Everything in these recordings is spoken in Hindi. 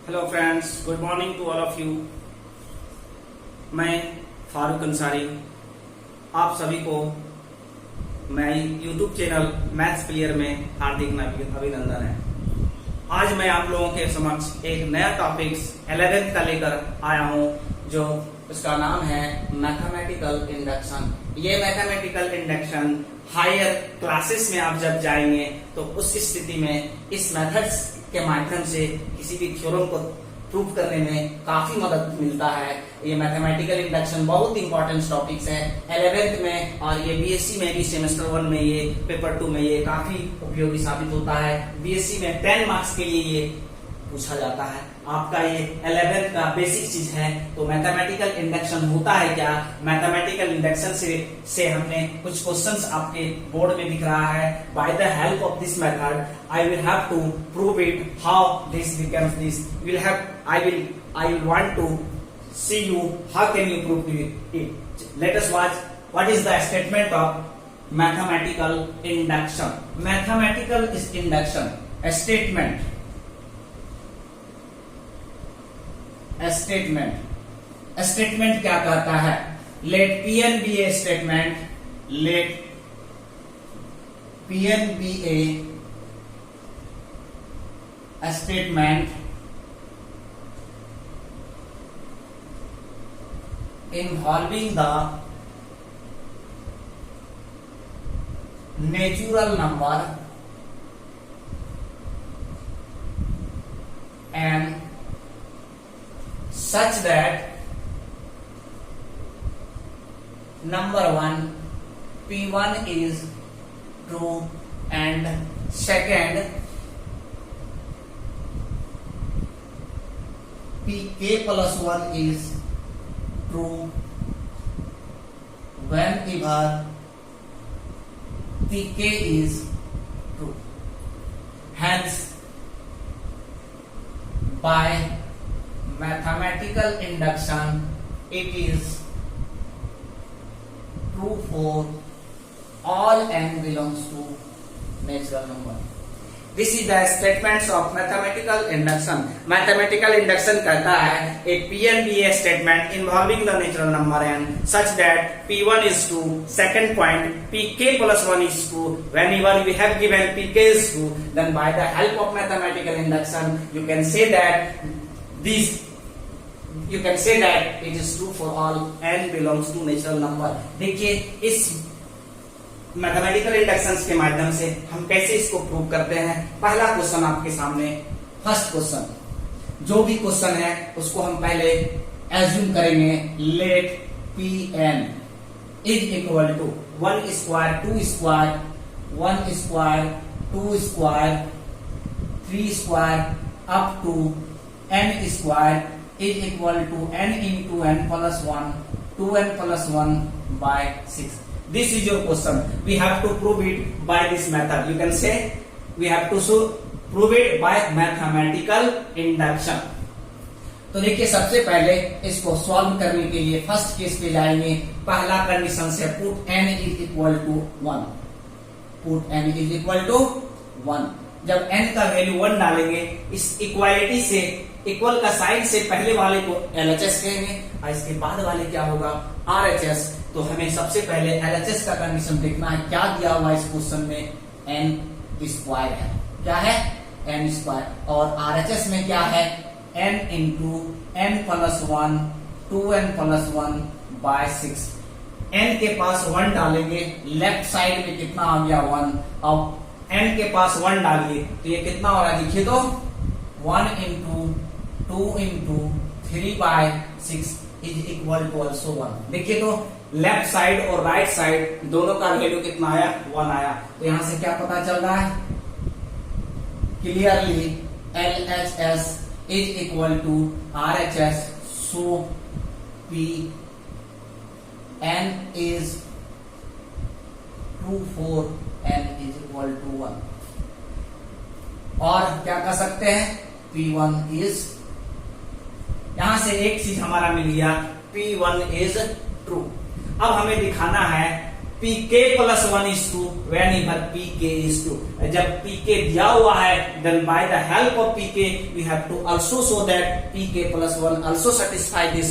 Hello friends, good morning to all of you. मैं फारूक अंसारी, आप सभी को मैं यूट्यूब चैनल मैथ्स प्लेयर में हार्दिक अभिनंदन है। आज मैं आप लोगों के समक्ष एक नया टॉपिक्स 11th का लेकर आया हूं, जो उसका नाम है मैथमेटिकल इंडक्शन। ये मैथमेटिकल इंडक्शन हायर क्लासेस में आप जब जाएंगे तो उस स्थिति में इस मेथड्स के माध्यम से किसी भी थ्योरम को प्रूव करने में काफी मदद मिलता है। ये मैथमेटिकल इंडक्शन बहुत इंपॉर्टेंट टॉपिक्स है 11th में, और ये बीएससी में भी सेमेस्टर 1 में ये पेपर 2 में ये काफी उपयोगी साबित होता है। बीएससी में 10 मार्क्स के लिए ये पूछा जाता है। आपका ये 11th का बेसिक चीज है। तो मैथमेटिकल इंडक्शन होता है क्या, मैथमेटिकल इंडक्शन से हमने कुछ क्वेश्चंस आपके बोर्ड में दिख रहा है। By the help of this method I will have to prove it how this becomes this. I will want to see you how can you prove it. Let us watch what is the statement of mathematical induction. Mathematical is induction. A statement क्या कहता है? Let Pn be a statement. Let Pn be a statement involving the natural number and such that number 1 P1 is true and second Pk plus 1 is true whenever Pk is true. Hence, by mathematical induction, it is true for all n belongs to natural number. This is the statements of mathematical induction. Mathematical induction कहता है a Pn be a statement involving the natural number n such that P1 is true. Second point, Pk plus 1 is true. Whenever we have given Pk is true, then by the help of mathematical induction, you can say that it is true for all n belongs to natural number. देखिए इस मैथमेटिकल इंडक्शन के माध्यम से हम कैसे इसको प्रूव करते हैं। पहला क्वेश्चन आपके सामने, फर्स्ट क्वेश्चन, जो भी क्वेश्चन है उसको हम पहले एज्यूम करेंगे। Let Pn is equal to 1 square 2 square 1 square 2 square 3 square up to n square is equal to n into n plus 1 2n plus 1 by 6। This is your question. We have to prove it by this method. You can say we have to prove it by mathematical induction. तो देखिए सबसे पहले इसको सॉल्व करने के लिए फर्स्ट केस पे जाएंगे। पहला कंडीशन से put n is equal to 1। Put n is equal to 1। जब n का वैल्यू 1 डालेंगे, इस इक्वालिटी से इक्वल का साइन से पहले वाले को LHS कहेंगे और इसके बाद वाले क्या होगा RHS। तो हमें सबसे पहले LHS का कंडीशन देखना है। क्या दिया हुआ इस क्वेश्चन में? n स्क्वायर है। क्या है? n square. और RHS में क्या है? n into n plus 1 2n plus 1 by 6। n के पास 1 डालेंगे, लेफ्ट साइड में कितना आ गया 1। अब n के पास 1 डालिए तो ये कितना हो रहा है देखिए तो 1 into 2 into 3 by 6 is equal to also 1। देखिए तो लेफ्ट साइड और राइट साइड दोनों का वैल्यू कितना आया? 1 आया। तो यहां से क्या पता चल रहा है? Clearly LHS is equal to RHS। So Pn is true for n is equal to 1। और क्या कर सकते हैं? P1 इज, यहां से एक चीज हमारा मिल गया, P1 इज ट्रू। अब हमें दिखाना है pk plus 1 is 2 whenever pk is 2. जब pk दिया हुआ है, then by the help of pk we have to also show that pk plus 1 also satisfy this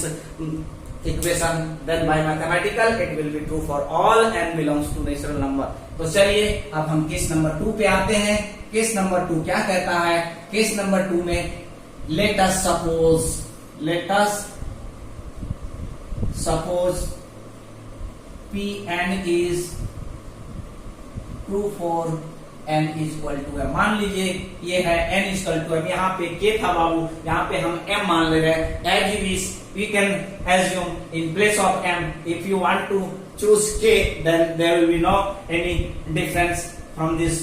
equation. Then by mathematical it will be true for all n belongs to natural number. तो चलिए अब हम केस नंबर 2 पे आते हैं. केस नंबर 2 क्या कहता है? केस नंबर 2 में let us suppose Pn is true for n is equal to m. मान लीजिए ये है n is equal to m. यहाँ पे k था बाबू, यहाँ पे हम m मान ले रहे हैं. as you wish we can assume in place of m. if you want to choose k, then there will be no any difference from this.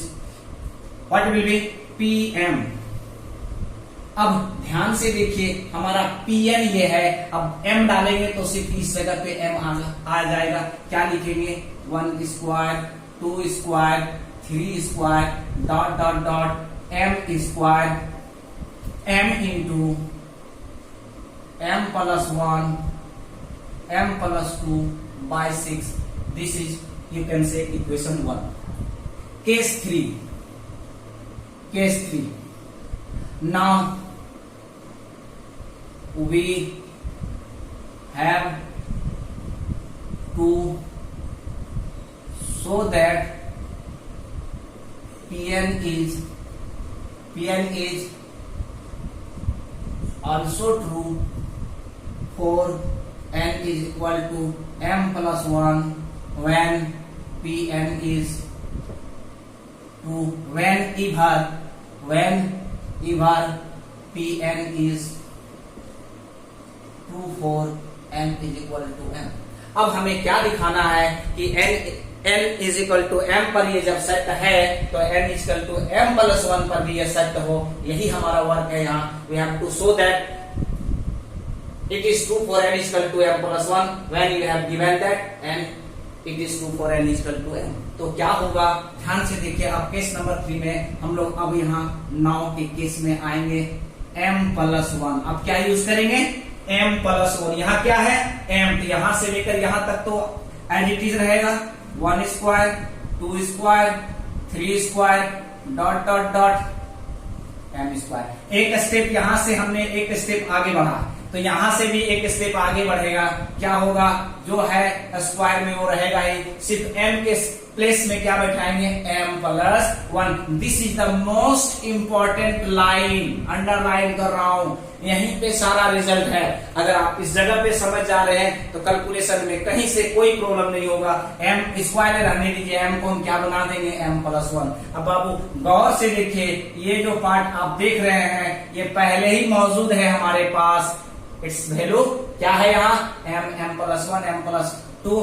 what will be Pm. अब ध्यान से देखिए हमारा Pn ये है. अब m डालेंगे तो सिर्फ इस जगह पे m आ जाएगा. क्या लिखेंगे? 1 square 2 square 3 square dot dot dot m square m into m plus 1 m plus 2 by 6. This is, you can say, equation 1. Case 3. Now we have to show that Pn is also true for n is equal to m plus 1 when Pn is true, whenever Pn is true for n is equal to m. अब हमें क्या दिखाना है कि n is equal to m पर ये जब सेट है तो n is equal to m plus 1 पर भी ये सेट हो. यही हमारा वर्क है यहाँ. we have to show that it is true for n is equal to m plus 1 when you have given that and it is true for n is equal to m. तो क्या होगा? ध्यान से देखिए. अब केस नंबर 3 में हम लोग अब यहाँ नाउ के केस में आएंगे. m plus 1. अब क्या यूज करेंगे? m plus 1. यहाँ क्या है? m. तो यहाँ से लेकर यहाँ तक तो एज इट इज रहेगा. 1 square 2 square 3 square dot dot dot m square. एक स्टेप यहाँ से हमने एक स्टेप आगे बढ़ा तो यहाँ से भी एक स्टेप आगे बढ़ेगा. क्या होगा? जो है स्क्वायर में वो रहेगा ही. सिर्फ m के प्लेस में क्या बैठाएंगे? m plus 1. This is the most important line. Underline कर रहा हूं. यहीं पे सारा रिजल्ट है. अगर आप इस जगह पे समझ जा रहे हैं तो कैलकुलेशन में कहीं से कोई प्रॉब्लम नहीं होगा. m स्क्वायर रहने दीजिए. m को हम क्या बना देंगे? m plus 1. अब बाबू गौर से देखिए. ये जो पार्ट आप देख रहे हैं ये पहले ही मौजूद है हमारे पास. इट्स वैल्यू क्या है यहाँ? m plus 1 m plus 2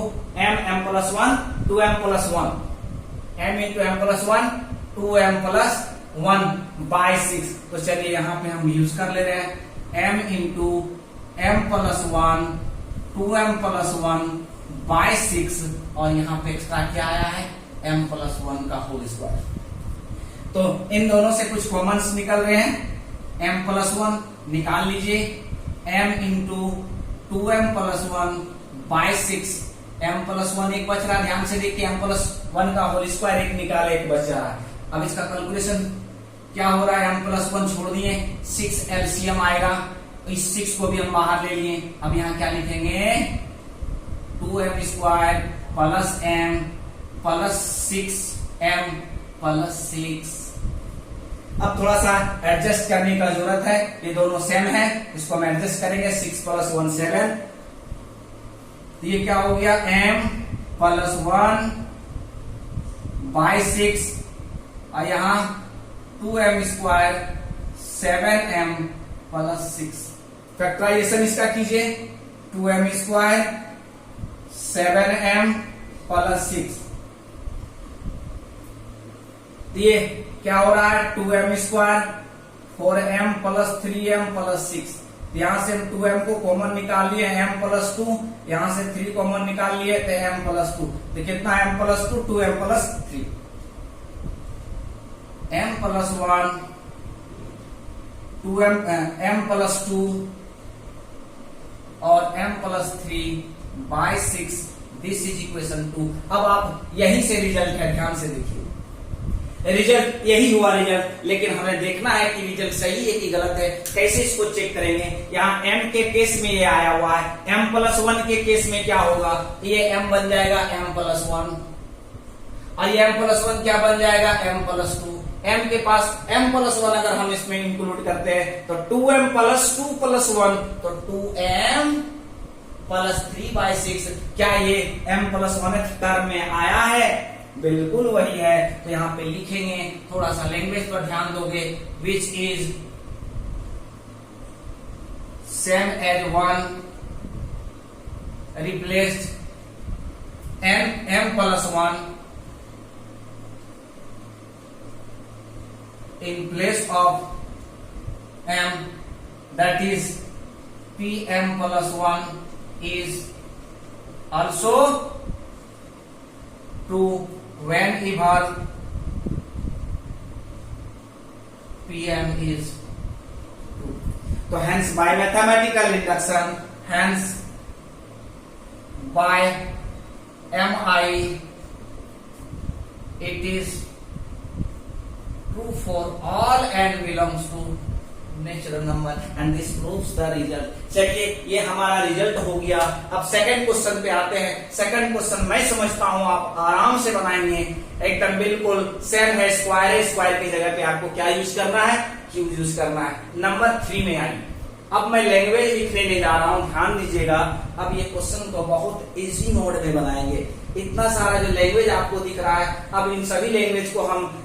m plus 1 2m plus 1 m into m plus 1 2m plus 1 by 6. तो चलिए यहाँ पे हम यूज कर ले रहे हैं m into m plus 1 2m plus 1 by 6 और यहाँ पे एक्स्ट्रा क्या आया है? m प्लस 1 का होल स्क्वायर. तो इन दोनों से कुछ कॉमन्स निकल रहे हैं. m प्लस 1 निकाल लीजिए. m into 2m plus 1 by 6 m plus 1 एक बच रहा. ध्यान से देखिए m प्लस 1 का होल स्क्वायर एक निकाले एक बच रहा है. अब इसका कैलकुलेशन क्या हो रहा है? m प्लस 1 छोड़ दिए 6 एलसीएम आएगा. इस 6 को भी हम बाहर ले लिए. अब यहाँ क्या लिखेंगे? 2m square plus m plus 6m plus 6. अब थोड़ा सा एडजस्ट करने का जरूरत है. ये दोनों सेम है. इसको हम एडजस्ट करेंगे. 6 प्लस 1 7. तो ये क्या हो गया? m प्लस 1 बाय 6 और यहाँ 2m square 7m plus 6. Factorisation इसका कीजिए. 2m square 7m plus 6. ये क्या हो रहा है? 2m square 4m plus 3m plus 6. यहां से हम 2m को कॉमन निकाल लिए m प्लस 2. यहां से 3 कॉमन निकाल लिए तो m प्लस 2. तो कितना m plus 2? 2m plus 3. m plus 1 2m m plus 2 और m plus 3 by 6 this is equation 2। अब आप यहीं से रिजल्ट है, ध्यान से देखिए, रिजल्ट यही हुआ रिजल्ट, लेकिन हमें देखना है कि रिजल्ट सही है कि गलत है। कैसे इसको चेक करेंगे? यहाँ m के केस में ये आया हुआ है, m+1 के केस में क्या होगा? ये m बन जाएगा m+1, और ये m+1 क्या बन जाएगा? m+2। m के पास m+1 अगर हम इसमें इंक्लूड करते हैं तो 2m+2+1, तो 2m+3/6। क्या ये m+1 टर्म में आया है? बिल्कुल वही है। तो यहाँ पे लिखेंगे, थोड़ा सा लैंग्वेज पर ध्यान दोगे, which is same as 1 replaced m+1 in place of m, that is pm+1 is also true whenever pm is true. तो hence by mathematical induction, hence by mi, it is true for all n belongs to natural number and this proves the result. चलिए ये हमारा रिजल्ट हो गया। अब सेकंड क्वेश्चन पे आते हैं। सेकंड क्वेश्चन मैं समझता हूं आप आराम से बनाएंगे, एकदम बिल्कुल सेम है, स्क्वायर है, स्क्वायर की जगह पे आपको क्या यूज करना है? क्यूब यूज करना है। नंबर 3 में आई। अब मैं लैंग्वेज लिखने ले जा रहा हूं, ध्यान दीजिएगा। अब ये क्वेश्चन को बहुत इजी मोड में बनाएंगे। इतना सारा जो लैंग्वेज आपको दिख रहा है, अब इन सभी लैंग्वेज को हम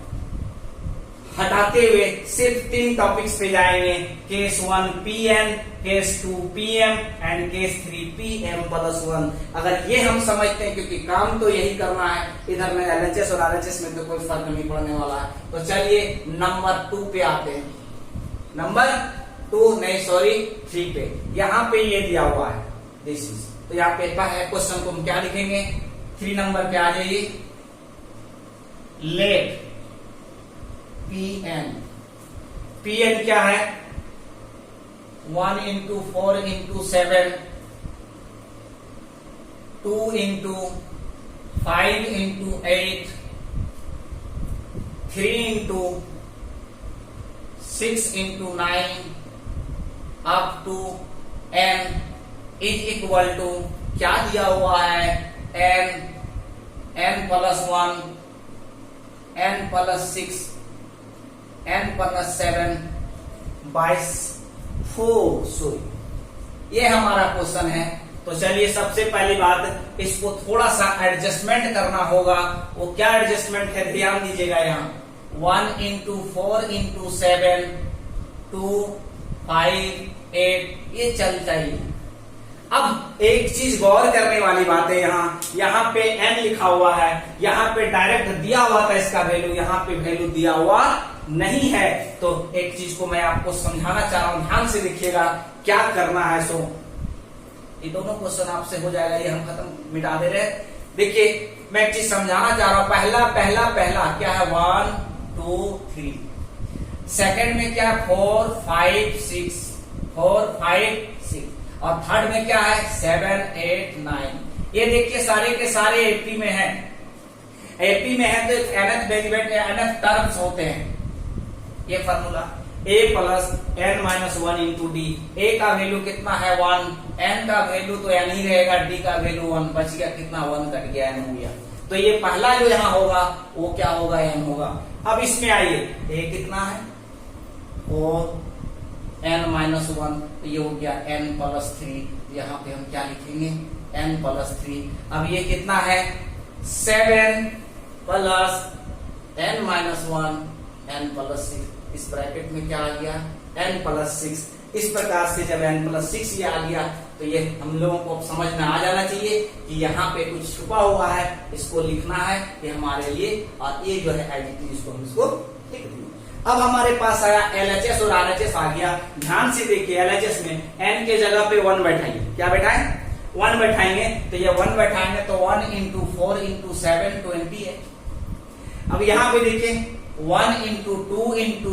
हटाते हुए सिर्फ 3 टॉपिक्स पे जाएंगे। Case 1 pn, case 2 pm and case 3 pm+1। अगर ये हम समझते हैं, क्योंकि काम तो यही करना है, इधर में LHS और RHS में तो कोई फर्क नहीं पड़ने वाला है। तो चलिए नंबर 2 पे आते हैं। नंबर 2 नहीं सॉरी 3 पे। यहाँ पे ये दिया हुआ है, दिस इज। तो यहाँ पे क्वेश्चन को हम क्या लिखेंगे? 3 नंबर पे आ जाइए। लेट pn, pn क्या है? 1 into 4 into 7, 2 into 5 into 8, 3 into 6 into 9 up to n is equal to क्या दिया हुआ है? n+1, n+6, n+7 by 4। Sorry ये हमारा क्वेश्चन है। तो चलिए सबसे पहली बात, इसको थोड़ा सा एडजस्टमेंट करना होगा। वो क्या एडजस्टमेंट है? ध्यान दीजिएगा। यहाँ 1 into 4 into 7, 2, 5, 8 ये चलता ही। अब एक चीज गौर करने वाली बात है, यहाँ पे n लिखा हुआ है, यहाँ पे डायरेक्ट दिया हुआ था इसका वैल्यू, यहाँ पे वैल्यू दिया हुआ नहीं है। तो एक चीज को मैं आपको समझाना चाह रहा हूं, ध्यान से देखिएगा क्या करना है। सो ये दोनों क्वेश्चन आपसे हो जाएगा, ये हम खत्म मिटा दे रहे। देखिए मैं एक चीज समझाना चाह रहा हूं। पहला क्या है? 1 2 3। सेकंड में क्या है? 4 5 6, 4 5 6। और थर्ड में क्या है? 7 8 9। ये देखिए सारे के सारे एपी में है। एपी में है तो nth डेरिवेटिव nth टर्म्स होते हैं। ये formula a plus n-1 into D. a का वैल्यू कितना है? 1। n का वैल्यू तो n ही रहेगा, d का वैल्यू 1 बच गया। कितना? 1 कट गया, n हो गया। तो ये पहला जो यहाँ होगा वो क्या होगा? n होगा। अब इसमें आइए, a कितना है? 4 n-1, तो ये हो गया n+3। यहाँ पे हम क्या लिखेंगे? n+3। अब ये कितना है? 7 प्लस n-1 n+6। इस ब्रैकेट में क्या आ गया? n+6। इस प्रकार से जब n+6 ये आ गया तो ये हम लोगों को समझ में आ जाना चाहिए कि यहाँ पे कुछ छुपा हुआ है, इसको लिखना है ये हमारे लिए। और ये जो है एडिटिव, इसको हम इसको लिख देंगे। अब हमारे पास आया LHS और RHS आ गया। ध्यान से देखिए, LHS में n के जगह पे 1 बैठाइए। क्या बैठाएं? 1 बैठाएंगे। तो ये 1 बैठाएंगे तो 1 into 4 into 7 20 है। अब यहाँ पे देखिए 1 into 2 into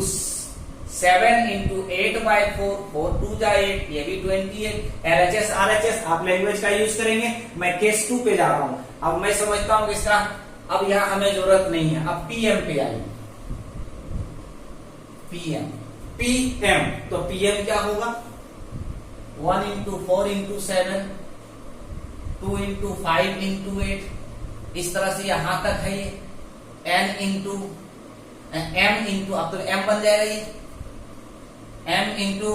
7 इंटू 8/4, 4 2 जा 8, ये भी 28। LHS RHS आप लैंग्वेज का यूज करेंगे। मैं केस 2 पे जा रहा हूं। अब मैं समझता हूं किसका, अब यहां हमें जरूरत नहीं है। अब PM पे आइए, PM तो PM क्या होगा, 1 इंटू 4 इंटू 7, 2 इंटू 5 इंटू 8, इस तरह से यहां तक है ये। N इंटू M इंटू, अब तो M बन जाएगा ये, M into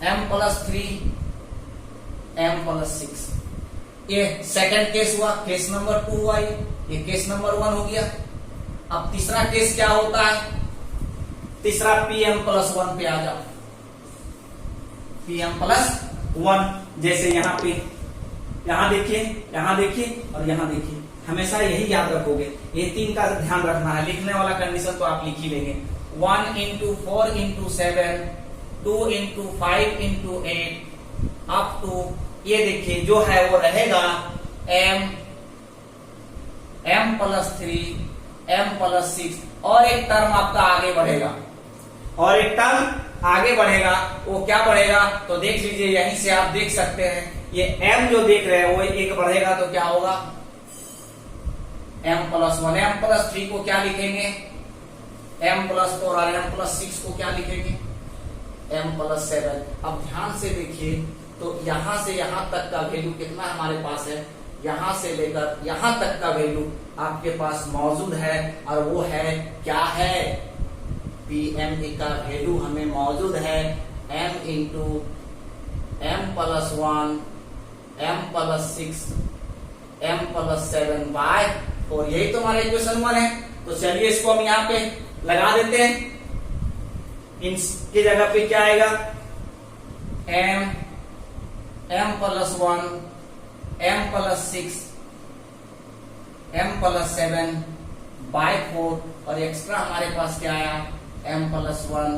M plus 3, M plus 6। ये सेकंड केस हुआ, केस नंबर 2 हुआ, ये केस नंबर 1 हो गया। अब तीसरा केस क्या होता है, तीसरा PM प्लस 1 पे आ जाओ, PM प्लस 1। जैसे यहाँ पे, यहाँ देखिए, यहाँ देखिए और यहाँ देखिए, हमेशा यही याद रखोगे। ये 3 का ध्यान रखना है। लिखने वाला कंडीशन तो आप लिख ही लेंगे। 1 into 4 into 7, 2 into 5 into 8 up to, ये देखिए जो है वो रहेगा M प्लस 3, M प्लस 6, और एक टर्म आपका आगे बढ़ेगा, और एक टर्म आगे बढ़ेगा। वो क्या बढ़ेगा तो देख लीजिए, यहीं से आप देख सकते हैं। ये M जो देख रहे हैं वो एक बढ़ेगा तो क्या होगा, M प्लस 1। M प्लस 3 को क्या लिखेंगे, M प्लस 4, और M प्लस 6 को क्या लिखेंगे, M प्लस 7। अब ध्यान से देखिए, तो यहां से यहां तक का वैल्यू कितना हमारे पास है, यहां से लेकर यहां तक का वैल्यू आपके पास मौजूद है, और वो है क्या है, PM का वैल्यू हमें मौजूद है M into M plus 1, M plus 6, M plus 7/4। यही तो हमारा इक्वेशन 1 है। तो चलिए इसको हम यहाँ पे लगा देते हैं। इनकी जगह पे क्या आएगा, M plus 1, M plus 6, M plus 7/4, और एक्स्ट्रा हमारे पास क्या आया, M plus 1,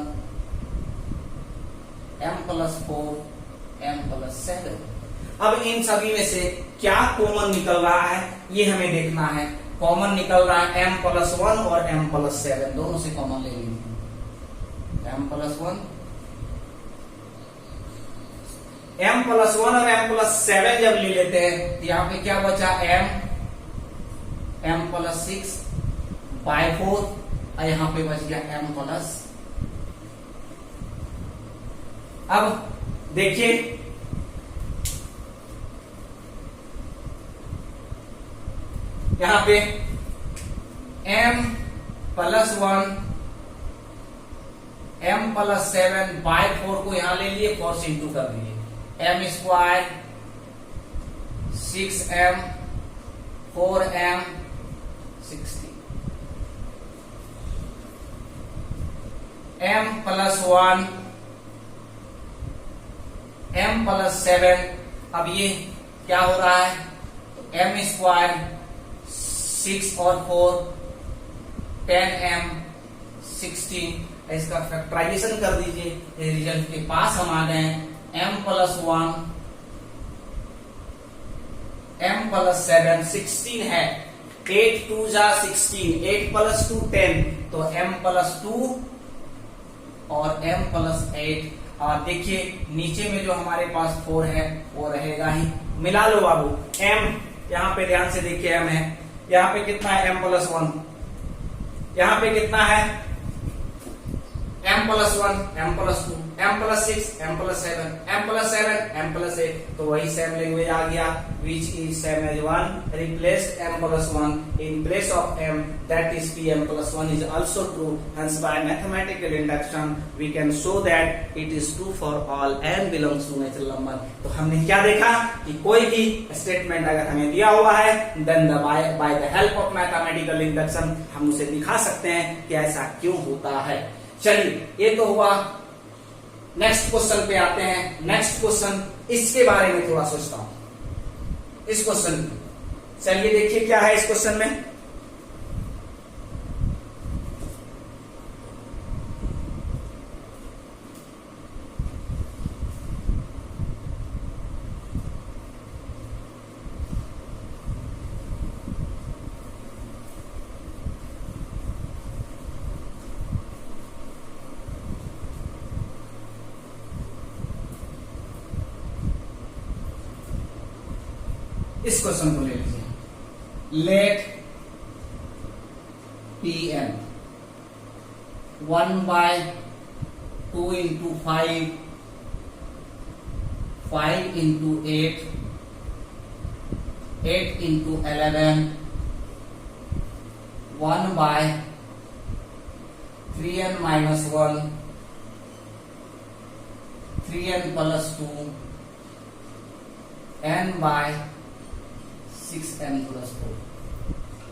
M plus 4, M plus 7। अब इन सभी में से क्या कॉमन निकल रहा है ये हमें देखना है। कॉमन निकल रहा है M प्लस 1 और M प्लस 7, दोनों से कॉमन ले लीजिए। M प्लस 1, M प्लस 1 और M प्लस 7 जब ले लेते हैं तो यहाँ पे क्या बचा, M प्लस 6/4, और यहाँ पे बच गया M प्लस। अब देखिए, यहाँ पे M प्लस 1, M प्लस 7/4 को यहां ले लिए, 4 से इंटू कर दिए, M square 6M 4M 60, M plus 1, M plus 7। अब ये क्या हो रहा है, M स्क्वायर 6 और 4 10M 16। इसका फैक्टराइजेशन कर दीजिए, रिजल्ट के पास हम आ गए। M प्लस 1, M प्लस 7 16 है, 8 2 जा 16, 8 प्लस 2 10, तो M प्लस 2 और M प्लस 8। और देखिए नीचे में जो हमारे पास 4 है वो रहेगा ही। मिला लो बाबू, M यहाँ पे ध्यान से देखिए, M है, यहाँ पे कितना है M प्लस 1, यहाँ पे कितना है M plus 1, M plus 2, M plus 6, M plus 7, M plus 7, M plus 8। तो वही सेम लैंग्वेज आ गया, which is same as 1, replaced M plus 1 in place of M, that is PM plus 1 is also true. Hence by mathematical induction we can show that it is true for all n belongs to natural number. तो हमने क्या देखा कि कोई भी स्टेटमेंट अगर हमें दिया हुआ है then by the help of mathematical induction हम उसे दिखा सकते हैं कि ऐसा क्यों होता है। चलिए ये तो हुआ। नेक्स्ट क्वेश्चन पे आते हैं। नेक्स्ट क्वेश्चन, इसके बारे में थोड़ा सोचता हूं इस क्वेश्चन। चलिए देखिए क्या है इस क्वेश्चन में। इस क्वेश्चन को ले लीजिए, late P M 1/2 into 5, 5 into 8, 8 into 11, 1/3n minus 1, 3n plus 2, n by 6n plus 4।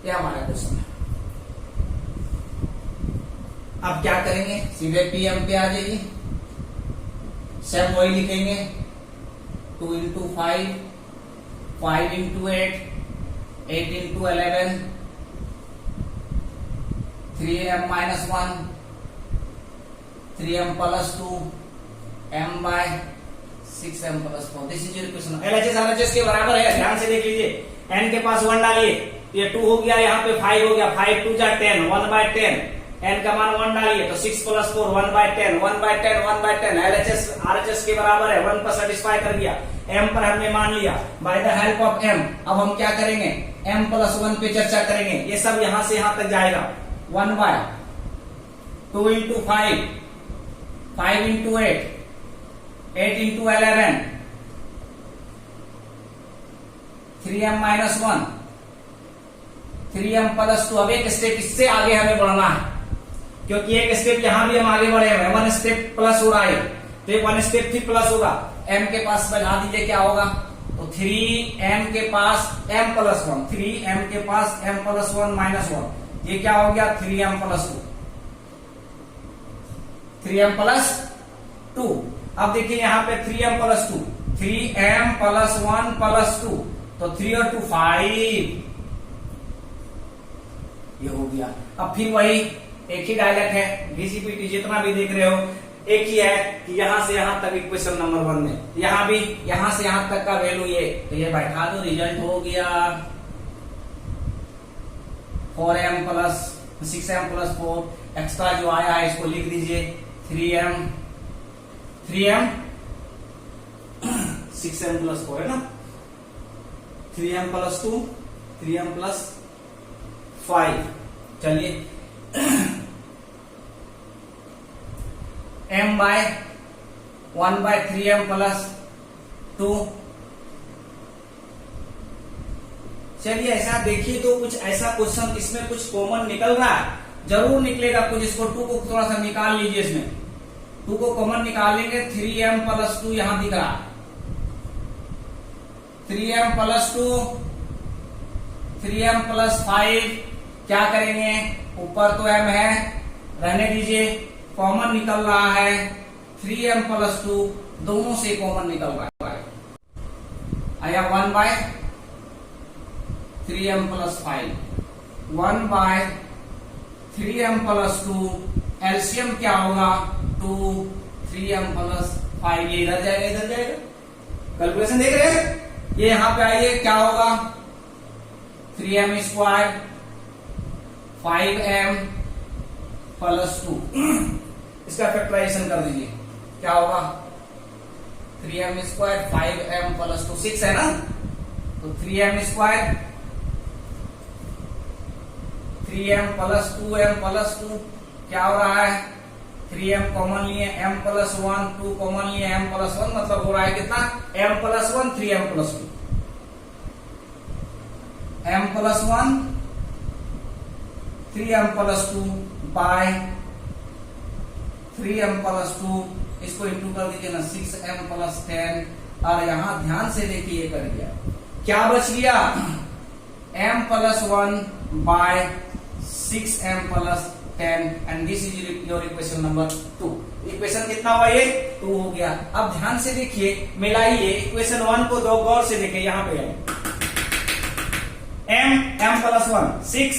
यह हमारा क्वेश्चन है। अब क्या करेंगे, सीधे पीएम पे आ जाइए, सेम वही लिखेंगे, 2 into 5, 5 into 8, 8 into 11, 3m minus 1, 3m plus 2, m by 6m plus 4। This is your question. LHS RHS के बराबर है, ध्यान से देख लीजिए। n के पास 1 डालिए, ये 2 हो गया, यहाँ पे 5 हो गया, 5 2 जा 10, 1/10, n का मान 1 डालिए तो 6 plus 4, 1/10, 1/10, 1/10। एलएचएस आरएचएस के बराबर है, 1 पर सेटिस्फाई कर दिया, m पर हमने मान लिया। Bye the help of m अब हम क्या करेंगे, m plus 1 पे चर्चा करेंगे। ये सब यहां से यहां तक जाएगा, 1/2 into 5, 5 into 8, 8 into 11, 3m minus 1, 3m plus 2। अब एक स्टेप इससे आगे हमें बढ़ना है, क्योंकि एक स्टेप यहां भी हम आगे बढ़े हैं, 1 स्टेप प्लस हो रहा है, तो 1 स्टेप भी प्लस होगा। m के पास बना दीजिए, क्या होगा, तो 3m के पास m plus 1, 3m के पास m plus 1 minus 1, ये क्या हो गया, 3m plus 2, 3m plus 2। अब देखिए यहाँ पे 3m plus 2, 3m plus 1 plus 2, तो 3 और 2 5, ये हो गया। अब फिर वही एक ही डायलॉग है, डीसीपीटी जितना भी देख रहे हो एक ही है कि यहां से यहां तक इक्वेशन नंबर 1 में, यहां भी यहां से यहां तक का वैल्यू ये, तो ये बैठा दो, रिजल्ट हो गया 4m plus 6m plus 4। Extra जो आया है इसको लिख दीजिए, 3m 6m plus 4 है ना, 3m plus 2, 3m plus 5। चलिए m by 1/3m plus 2। चलिए ऐसा देखिए तो कुछ ऐसा क्वेश्चन, इसमें कुछ कॉमन निकल रहा है, जरूर निकलेगा कुछ। इसको 2 को थोड़ा सा निकाल लीजिए, इसमें 2 को कॉमन निकालेंगे, 3m plus 2 यहां दिख रहा है, 3m plus 2, 3m plus 5। क्या करेंगे, ऊपर तो m है, रहने दीजिए, कॉमन निकल रहा है 3m plus 2, दोनों से कॉमन निकल रहा है, आया 1/3m plus 5, 1/3m plus 2। LCM क्या होगा, 2, 3m plus 5। ये इधर जाएगा, इधर जाएगा, कैलकुलेशन देख रहे हैं। ये यहां पे आइए, क्या होगा, 3m स्क्वायर 5m plus 2। इसका फैक्टराइजेशन कर दीजिए, क्या होगा, 3m स्क्वायर 5m plus 2, 6 है ना, तो 3m square 3m plus 2m plus 2 क्या हो रहा है, 3m कॉमन लिए, m plus 1, 2 कॉमन लिए, m plus 1, मतलब हो रहा है कितना, m plus 1 3m plus 2, m plus 1 3m plus 2 by 3m plus 2। इसको इंटू कर दीजिए ना, 6m plus 10। और यहां ध्यान से देखिए, ये कर दिया, क्या बच गया, m plus 1 by 6m plus 10, and this is your equation number 2। Equation कितना हुआ, ये 2 हो गया। अब ध्यान से देखिए, मिलाइए इक्वेशन 1 को, दो गौर से देखिए, यहां पे है m plus 1 6,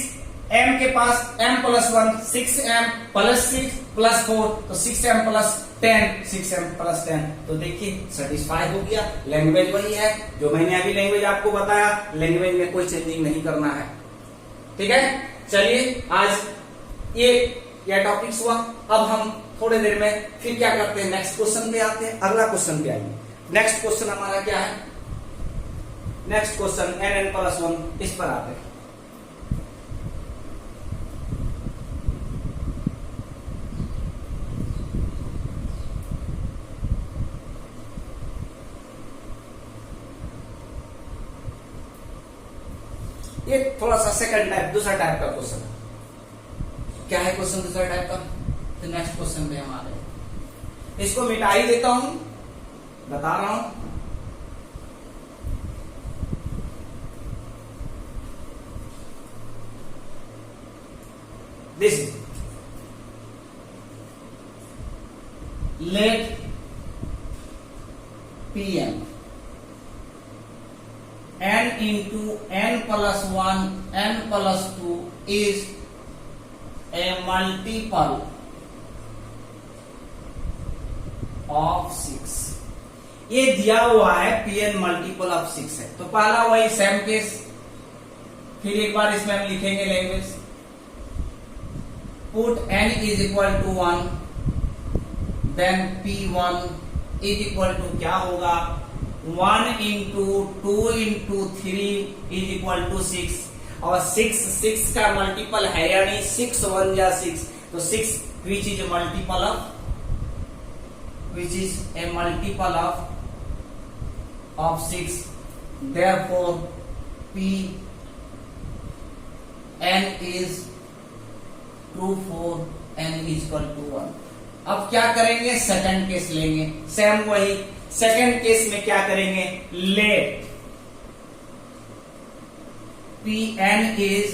m के पास m plus 1 6m plus 6 plus 4, तो 6m plus 10, 6m plus 10। तो देखिए सेटिस्फाई हो गया, लैंग्वेज वही है जो मैंने अभी लैंग्वेज आपको बताया, लैंग्वेज में कोई चेंजिंग नहीं करना है, ठीक है। चलिए आज ये टॉपिक्स हुआ। अब हम थोड़ी देर में फिर क्या करते हैं, नेक्स्ट क्वेश्चन पे आते हैं, अगला क्वेश्चन पे आइए। नेक्स्ट क्वेश्चन हमारा क्या है, नेक्स्ट क्वेश्चन n+1 इस पर आते हैं। ये थोड़ा सा सेकंड टाइप, दूसरा टाइप का क्वेश्चन है। क्या है क्वेश्चन दूसरा टाइप का? तो नेक्स्ट क्वेश्चन पे हम आ रहे हैं। इसको मिटा ही देता हूं, बता रहा हूं। This is let Pm n into n+1 n+2 is a multiple of 6। ये दिया हुआ है Pn मल्टीपल ऑफ 6 है। तो पहला वही सेम केस, फिर एक बार इसमें हम लिखेंगे language, put n is equal to 1, then P1 is equal to क्या होगा, 1 into 2 into 3 is equal to 6। और 6 का मल्टीपल है या नहीं, 6 1 या 6, तो 6 which is a multiple of 6, therefore P n is true for n is equal to 1। अब क्या करेंगे, सेकंड केस लेंगे, सेम वही। सेकंड केस में क्या करेंगे, let Pn is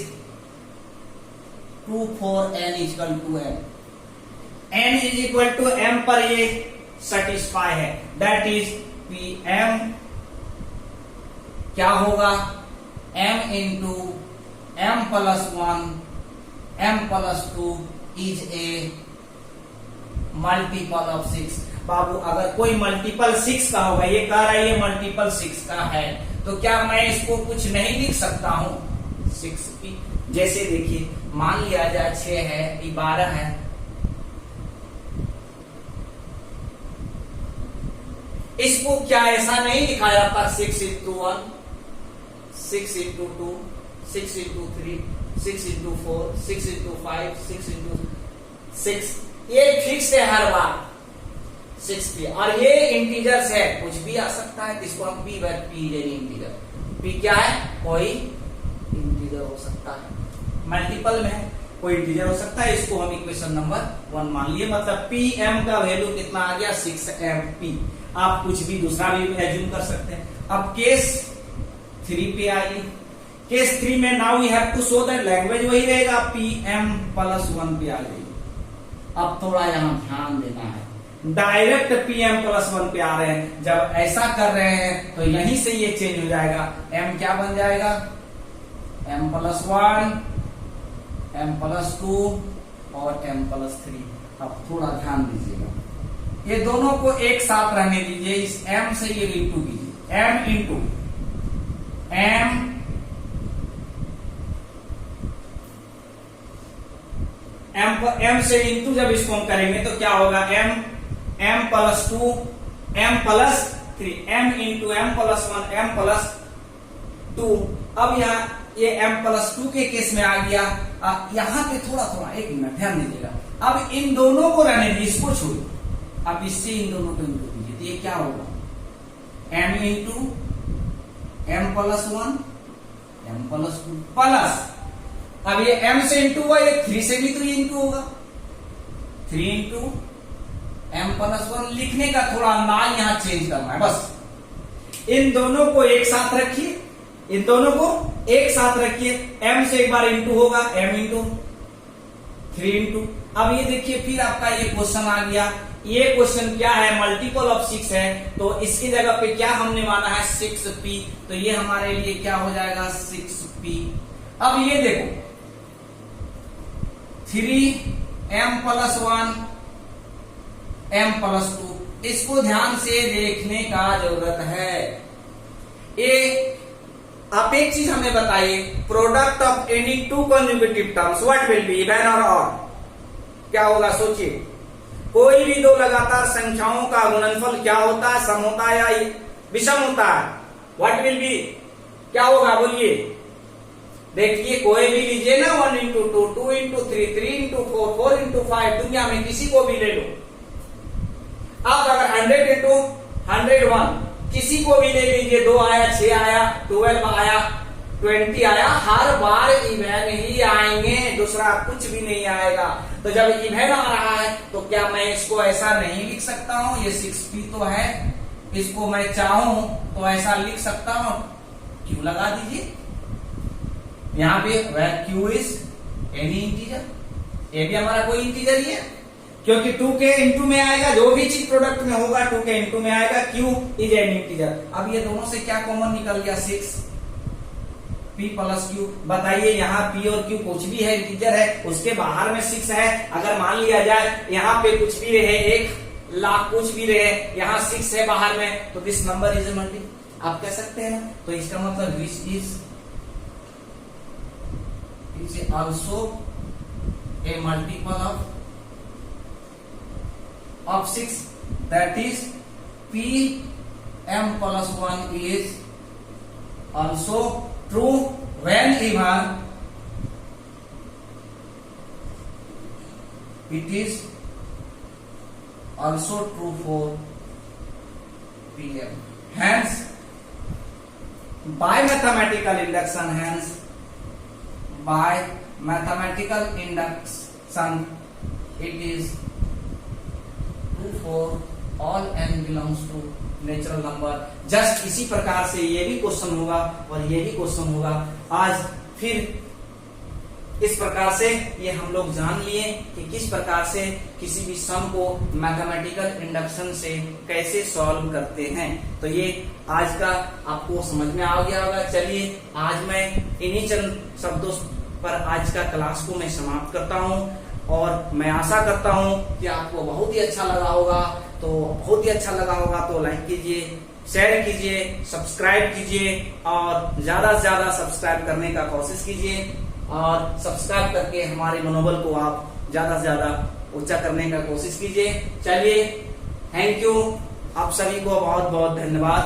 true for n is equal to m। n is equal to m पर ये सेटिस्फाई है, दैट इज Pm क्या होगा, m into m+1 m+2 is a multiple of 6। बाबू अगर कोई मल्टीपल 6 का होगा, ये कह रहा है ये मल्टीपल 6 का है, तो क्या मैं इसको कुछ नहीं लिख सकता हूं, 6p। जैसे देखिए मान लिया जाए 6 है, 12 है, इसको क्या ऐसा नहीं लिखा जाता 6 into 1, 6 into 2, 6 into 3, 6 into 4, 6 into 5, 6 into 6। ये फिक्स है हर बार 6p, और ये इंटीजर्स है, कुछ भी आ सकता है। इसको हम p इंटीजर, p क्या है, कोई इंटीजर हो सकता है, मल्टीपल में है कोई इंटीजर हो सकता है। इसको हम इक्वेशन नंबर 1 मान लिए, मतलब Pm का वैल्यू कितना आ गया, 6mp। आप कुछ भी दूसरा भी एज्यूम कर सकते हैं। अब केस 3 पे आइए। केस 3 में now we have to show that language वही रहेगा, Pm+1 पे आ जाएगी। अब थोड़ा यहां ध्यान देना है, डायरेक्ट Pm+1 पे आ रहे हैं। जब ऐसा कर रहे हैं तो यहीं से ये चेंज हो जाएगा, m क्या बन जाएगा, m+1 m+2 और m+3। अब थोड़ा ध्यान दीजिएगा, ये दोनों को एक साथ रहने दीजिए, इस m से ये इंटू कीजिए, m इंटू m से इंटू जब इसको हम करेंगे तो क्या होगा, m+2 m+3, m into m+1 m+2। अब यहाँ ये m+2 के केस में आ गया। यहाँ पे थोड़ा एक मिनट ध्यान दीजिएगा। अब इन दोनों को रहने दीजिए, इसको छोड़िए, अब इससे इन दोनों को इंटू कीजिए, तो ये क्या होगा, m into m+1 m+2 plus, अब ये m से इंटू हुआ, ये 3 से भी तो ये इंटू होगा, 3 इंटू m+1। लिखने का थोड़ा अंदाज यहां चेंज करना है बस। इन दोनों को एक साथ रखिए, इन दोनों को एक साथ रखिए, m से एक बार इंटू होगा, m इंटू 3 इंटू। अब ये देखिए फिर आपका ये क्वेश्चन आ गया। ये क्वेश्चन क्या है, मल्टीपल ऑफ 6 है, तो इसकी जगह पे क्या हमने माना है, 6p, तो ये हमारे लिए क्या हो जाएगा, 6p। अब ये देखो 3m+1 m+2, इसको ध्यान से देखने का जरूरत है। ये आप एक चीज हमें बताइए, product of any two conjugative terms what will be, even और ऑड, क्या होगा सोचिए। कोई भी दो लगातार संख्याओं का गुणनफल क्या होता है, सम होता है या विषम होता है, व्हाट विल बी, क्या होगा बोलिए? देखिए कोई भी लीजिए ना, 1 इंटू 2, 2 इंटू 3, 3 इंटू 4, 4 इंटू 5, दुनिया में किसी को भी ले लो। अब अगर 100 इंटू 101 किसी को भी ले लीजिए, 2 आया, 6 आया, 12 आया, 20 आया, हर बार इवेन ही आएंगे, दूसरा कुछ भी नहीं आएगा। तो जब इवेन आ रहा है तो क्या मैं इसको ऐसा नहीं लिख सकता हूं? ये 6p तो है, इसको मैं चाहूं तो ऐसा लिख सकता हूं, क्यू लगा दीजिए यहां पे, where q is any integer, ये भी हमारा कोई इंटीजर ही है, क्योंकि 2k इंटू में आएगा, जो भी चीज प्रोडक्ट में होगा 2k इंटू में आएगा, q इज एन इंटीजर। अब ये दोनों से क्या कॉमन निकल गया? 6p plus q। बताइए यहाँ p और q कुछ भी है, इंटीजर है, उसके बाहर में 6 है। अगर मान लिया जाए यहाँ पे कुछ भी रहे, 1 लाख कुछ भी रहे, यहाँ 6 है बाहर में, तो this number is a multi, आप कह सकते हैं ना। तो इसका मतलब which is also a multiple of 6, that is p m plus 1 is also true when even it is also true for pm. Hence by mathematical induction it is true for all n belongs to natural number. Just इसी प्रकार से ये भी क्वेश्चन होगा और ये भी क्वेश्चन होगा। आज फिर इस प्रकार से ये हम लोग जान लिए कि किस प्रकार से किसी भी सम को मैथमेटिकल इंडक्शन से कैसे सॉल्व करते हैं। तो ये आज का आपको समझ में आ गया होगा। चलिए आज मैं इन्हीं चंद शब्दों पर आज का क्लास को मैं समाप्त करता हूं और मैं आशा करता हूं कि आपको बहुत ही अच्छा लगा होगा। तो बहुत ही अच्छा लगा होगा तो लाइक कीजिए, शेयर कीजिए, सब्सक्राइब कीजिए और ज्यादा से ज्यादा सब्सक्राइब करने का कोशिश कीजिए और सब्सक्राइब करके हमारे मनोबल को आप ज्यादा से ज्यादा ऊंचा करने का कोशिश कीजिए। चलिए, थैंक यू, आप सभी को बहुत बहुत धन्यवाद।